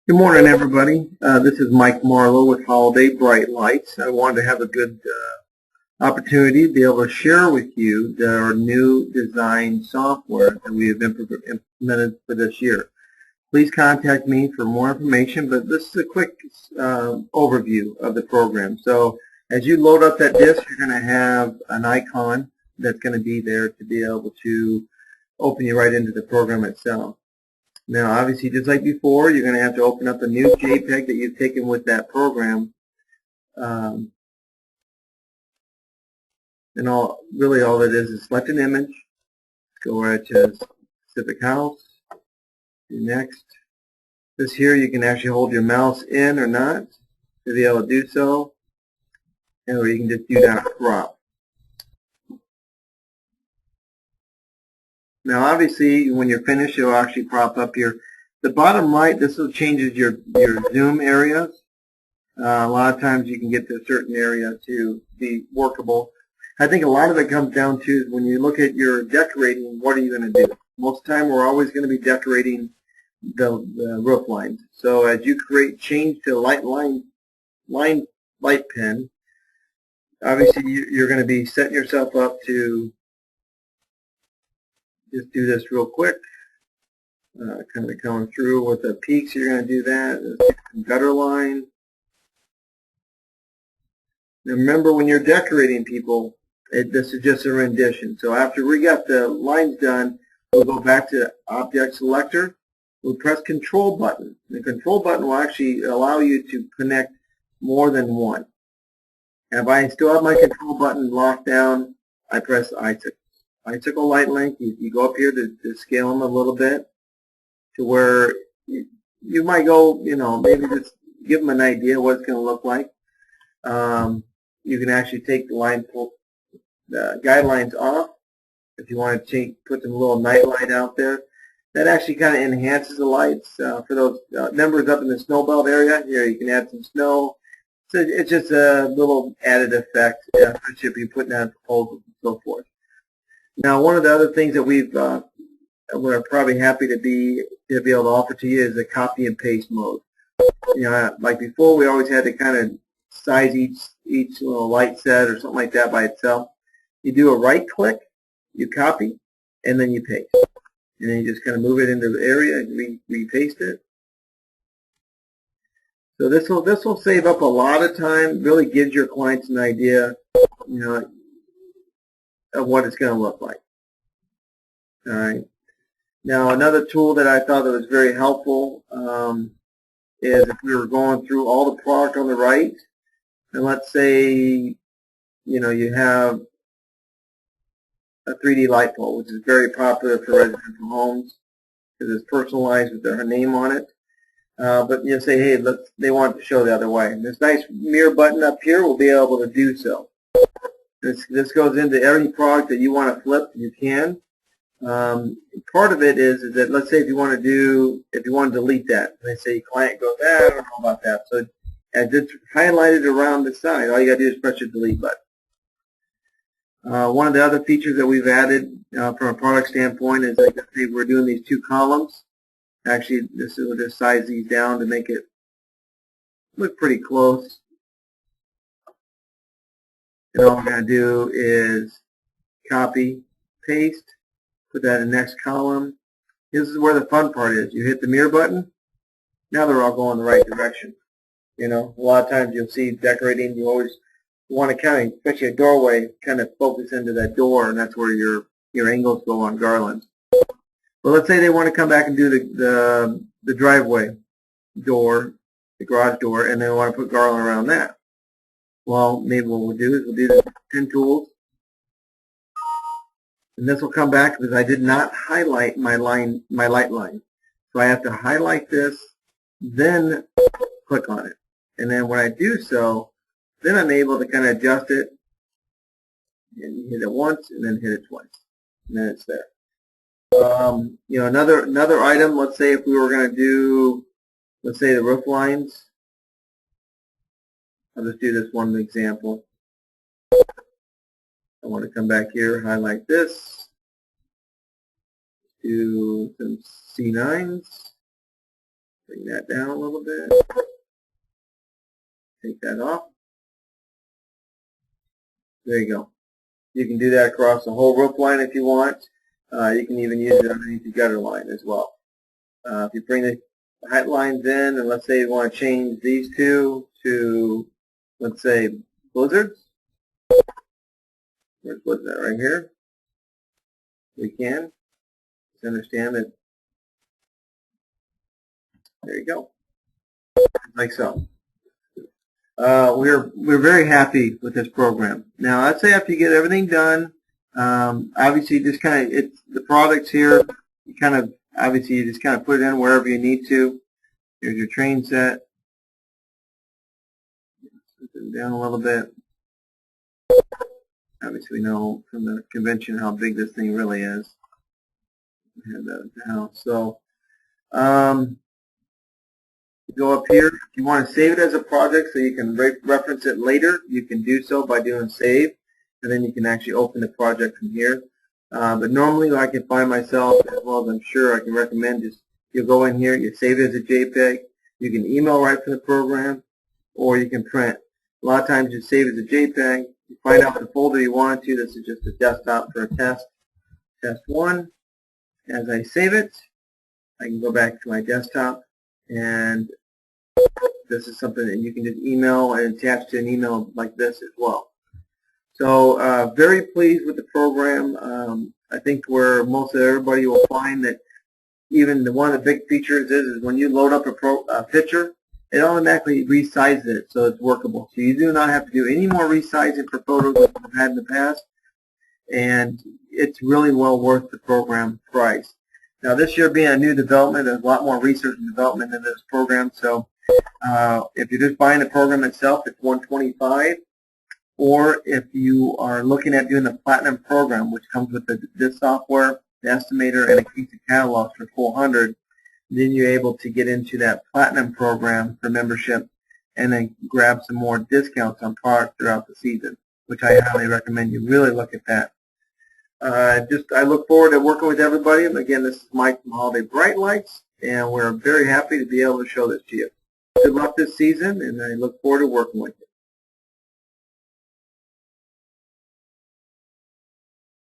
Good morning, everybody. This is Mike Marlowe with Holiday Bright Lights. I wanted to have a good opportunity to be able to share with you our new design software that we have implemented for this year. Please contact me for more information, but this is a quick overview of the program. So as you load up that disk, you're going to have an icon that's going to be there to be able to open you right into the program itself. Now, obviously, just like before, you're going to have to open up a new JPEG that you've taken with that program. And really all it is select an image, go right to specific house, do next. This here, you can actually hold your mouse in or not to be able to do so, or you can just do that crop. Now, obviously, when you're finished, it'll actually prop up the bottom right. This will changes your zoom areas. A lot of times you can get to a certain area to be workable. I think a lot of it comes down to when you look at your decorating, what are you going to do? Most of the time, we're always going to be decorating the roof lines. So as you change to light pen, obviously you're going to be setting yourself up to just do this real quick. Kind of coming through with the peaks, you're going to do that. Gutter line. Now remember, when you're decorating, people, this is just a rendition. So after we got the lines done, we'll go back to Object Selector. We'll press Control button. The Control button will actually allow you to connect more than one. And if I still have my Control button locked down, I press Icicle Light Link. You go up here to scale them a little bit to where you might go, maybe just give them an idea what it's going to look like. You can actually take the guidelines off if you want to put some little night light out there. That actually kind of enhances the lights. For those members up in the snow belt area, here you can add some snow. So it's just a little added effect, especially if you're putting out proposals and so forth. Now, one of the other things that we're probably happy to be able to offer to you is a copy and paste mode. Like before, we always had to kind of size each little light set or something like that by itself. You do a right click, you copy, and then you paste. And then you just kind of move it into the area and repaste it. So this will save up a lot of time. Really gives your clients an idea, of what it's going to look like. All right. Now, another tool that I thought that was very helpful is if we were going through all the product on the right, and let's say, you have a 3D light pole, which is very popular for residential homes because it's personalized with their name on it. But you say, hey, they want it to show the other way. This nice mirror button up here will be able to do so. This goes into every product that you want to flip, you can. Part of it is that, let's say if you want to delete that, they say client goes, I don't know about that. So as it's highlighted around the side, all you got to do is press your delete button. One of the other features that we've added from a product standpoint is that we're doing these two columns. Actually, we'll just size these down to make it look pretty close. And all we're going to do is copy, paste, put that in the next column. This is where the fun part is. You hit the mirror button. Now they're all going the right direction. A lot of times you'll see decorating, you always want to kind of, especially a doorway, kind of focus into that door, and that's where your angles go on garlands. Well, let's say they want to come back and do the driveway door, the garage door, and they want to put garland around that. Well, maybe what we'll do is we'll do the pen tools, and this will come back because I did not highlight my light line. So I have to highlight this, then click on it. And then when I do so, then I'm able to kind of adjust it, and hit it once, and then hit it twice, and then it's there. Another item, let's say if we were going to do, let's say the roof lines. I'll just do this one example. I want to come back here, highlight this, do some C9s, Bring that down a little bit. Take that off. There you go. You can do that across the whole roof line if you want. You can even use it underneath the gutter line as well. If you bring the height lines in, and let's say you want to change these two to, let's say, blizzards. Where's blizzard? Right here. We can. Just understand that. There you go. Like so. We're very happy with this program. Now, let's say after you get everything done, obviously just kind of, it's the products here. You kind of, obviously you just kind of put it in wherever you need to. Here's your train set. Put them down a little bit. Obviously, we know from the convention how big this thing really is. We have that at the house. So, go up here. If you want to save it as a project so you can reference it later, you can do so by doing save, and then you can actually open the project from here. But normally I can find myself, as well as I'm sure I can recommend, just you go in here, you save it as a JPEG. You can email right from the program, or you can print. A lot of times you save it as a JPEG. You find out the folder you want to. This is just a desktop for a test. Test 1. As I save it, I can go back to my desktop, and this is something that you can just email and attach to an email like this as well. So very pleased with the program. I think where most of everybody will find that even one of the big features is when you load up a picture, it automatically resizes it so it's workable. So you do not have to do any more resizing for photos like you've had in the past, and it's really well worth the program price. Now this year being a new development, there's a lot more research and development in this program, so if you're just buying the program itself, it's $125. Or if you are looking at doing the Platinum program, which comes with this software, the estimator, and a case of catalogs for $400, then you're able to get into that Platinum program for membership and then grab some more discounts on products throughout the season, which I highly recommend you really look at that. I look forward to working with everybody. Again, this is Mike from Holiday Bright Lights, and we're very happy to be able to show this to you. Good luck this season, and I look forward to working with you.